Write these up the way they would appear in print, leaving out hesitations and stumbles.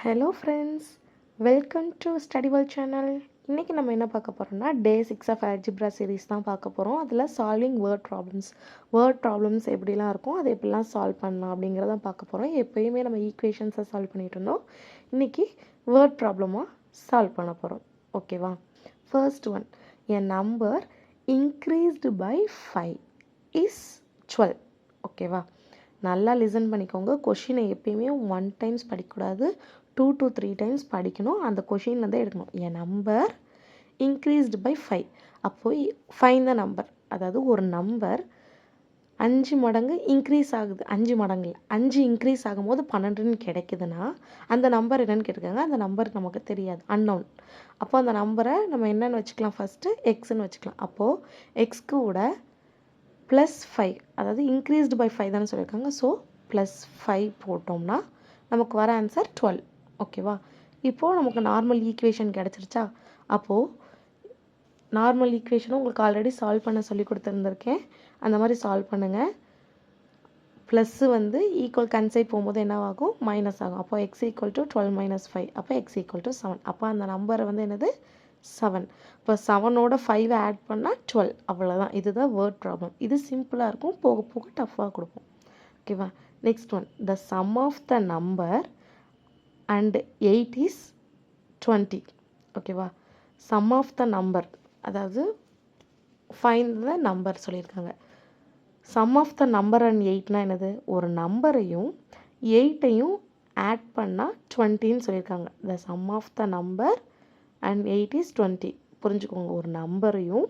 Hello friends, welcome to study world channel. இன்றைக்கி நம்ம என்ன பார்க்க போகிறோம்னா டே 6 ஆஃப் அல்ஜிப்ரா சீரீஸ் தான் பார்க்க போகிறோம். அதில் சால்விங் வேர்ட் ப்ராப்ளம்ஸ் எப்படிலாம் இருக்கும், அதை எப்படிலாம் சால்வ் பண்ணலாம் அப்படிங்கிறத பார்க்க போகிறோம். எப்போயுமே நம்ம ஈக்குவேஷன்ஸை சால்வ் பண்ணிகிட்டு இருந்தோம். இன்றைக்கி வேர்ட் ப்ராப்ளமாக சால்வ் பண்ண போகிறோம். ஓகேவா? First one, a number increased by 5 is 12. ஓகேவா? நல்லா லிசன் பண்ணிக்கோங்க. கொஷினை எப்பயுமே 1 டைம்ஸ் படிக்கக்கூடாது, 2 to 3 டைம்ஸ் படிக்கணும். அந்த கொஷினில் தான் எடுக்கணும். என் நம்பர் இன்க்ரீஸ்டு பை 5. அப்போது ஃபைண்ட் த நம்பர். அதாவது ஒரு நம்பர் 5 மடங்கு இன்க்ரீஸ் ஆகுது. 5 மடங்கு 5 இன்க்ரீஸ் ஆகும்போது 12ன்னு கிடைக்குதுன்னா அந்த நம்பர் என்னென்னு கேட்டிருக்காங்க. அந்த நம்பர் நமக்கு தெரியாது, அன்னோன். அப்போ அந்த நம்பரை நம்ம என்னென்னு வச்சுக்கலாம், ஃபஸ்ட்டு எக்ஸ்ன்னு வச்சுக்கலாம். அப்போது எக்ஸ்க்கு கூட +5, அதாவது இன்க்ரீஸ்டு பை 5 தானே சொல்லியிருக்காங்க. ஸோ +5 போட்டோம்னா நமக்கு வர ஆன்சர் 12. ஓகேவா? இப்போது நமக்கு நார்மல் ஈக்குவேஷன் கிடச்சிருச்சா? அப்போது நார்மல் ஈக்குவேஷனும் உங்களுக்கு ஆல்ரெடி சால்வ் பண்ண சொல்லி கொடுத்துருந்துருக்கேன். அந்த மாதிரி சால்வ் பண்ணுங்கள். ப்ளஸ்ஸு வந்து ஈக்குவல் கன்சைட் போகும்போது என்னவாகும், மைனஸ் ஆகும். அப்போ x = 12 - 5. அப்போ x = 7. அப்போ அந்த நம்பரை வந்து என்னது, 7. இப்போ 7ஓட 5 ஆட் பண்ணால் 12. அவ்வளோதான். இதுதான் வேர்ட் ப்ராப்ளம். இது சிம்பிளாக இருக்கும், போக போக டஃப்பாக கொடுப்போம். ஓகேவா? Next one, the sum of the number and 8 is 20. ஓகேவா? சம் ஆஃப் த நம்பர், அதாவது ஃபைண்ட் த நம்பர் சொல்லியிருக்காங்க. Sum of the number and 8னா என்னது, ஒரு நம்பரையும் 8ஐயும் ஆட் பண்ணால் 20ன்னு சொல்லியிருக்காங்க. The sum of the number and 8 is 20. புரிஞ்சுக்கோங்க, ஒரு நம்பரையும்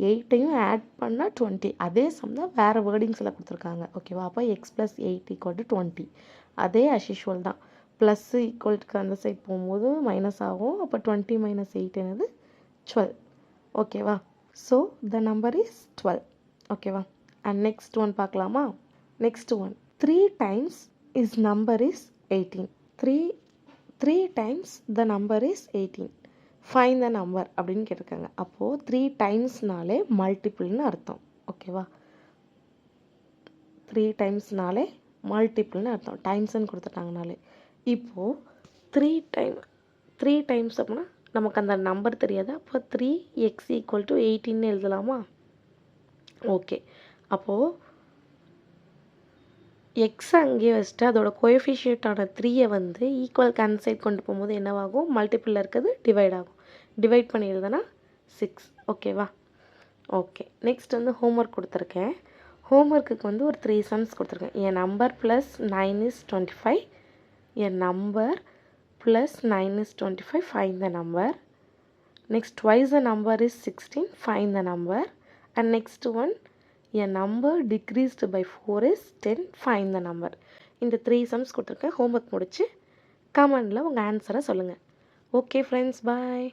8ஐயும் ஆட் பண்ணால் 20. அதே சம் தான் வேறு வேர்டிங்ஸில் கொடுத்துருக்காங்க. ஓகேவா? அப்போ x + 8 = 20. அதே அஸ்யூஷுவல் தான். ப்ளஸ்ஸு ஈக்குவல்ட்டுக்கு அந்த சைட் போகும்போது மைனஸ் ஆகும். அப்போ 20 - 8 என்னது, 12. ஓகேவா? So the number is 12. ஓகேவா? அண்ட் நெக்ஸ்ட் ஒன் பார்க்கலாமா? Next one, 3 times is number is 18. 3 times the number is 18. Find the number அப்படின்னு கேட்டிருக்காங்க. அப்போது 3 டைம்ஸ்னாலே மல்டிப்புள்னு அர்த்தம். ஓகேவா? 3 டைம்ஸ்னாலே மல்டிப்புள்னு அர்த்தம், டைம்ஸ்ன்னு கொடுத்துட்டாங்கனாலே. இப்போது 3 டைம்ஸ் அப்படின்னா நமக்கு அந்த நம்பர் தெரியாது. அப்போ 3x = 18 எழுதலாமா? ஓகே. அப்போது எக்ஸ் அங்கேயே வச்சுட்டு அதோட கோஎஃபிஷியன்ட்டான 3ஐ வந்து ஈக்குவல் கன்சைட் கொண்டு போகும்போது என்னவாகும், மல்டிப்பிளில் இருக்கிறது டிவைட் ஆகும். டிவைட் பண்ணி எழுதுனா 6. ஓகேவா? ஓகே. நெக்ஸ்ட் வந்து ஹோம்ஒர்க் கொடுத்துருக்கேன். ஹோம்ஒர்க்குக்கு வந்து ஒரு 3 சம்ஸ் கொடுத்துருக்கேன். என் நம்பர் +9 இஸ் 25. என் number +9 is 25. Find the number. Next twice the number is 16. Find the number. And next one, a number decreased by 4 is 10. Find the number. இந்த 3 சம்ஸ் கொடுத்துருக்கேன். Homework முடிச்சு கமெண்டில் உங்கள் ஆன்சரை சொல்லுங்கள். ஓகே ஃப்ரெண்ட்ஸ், பாய்.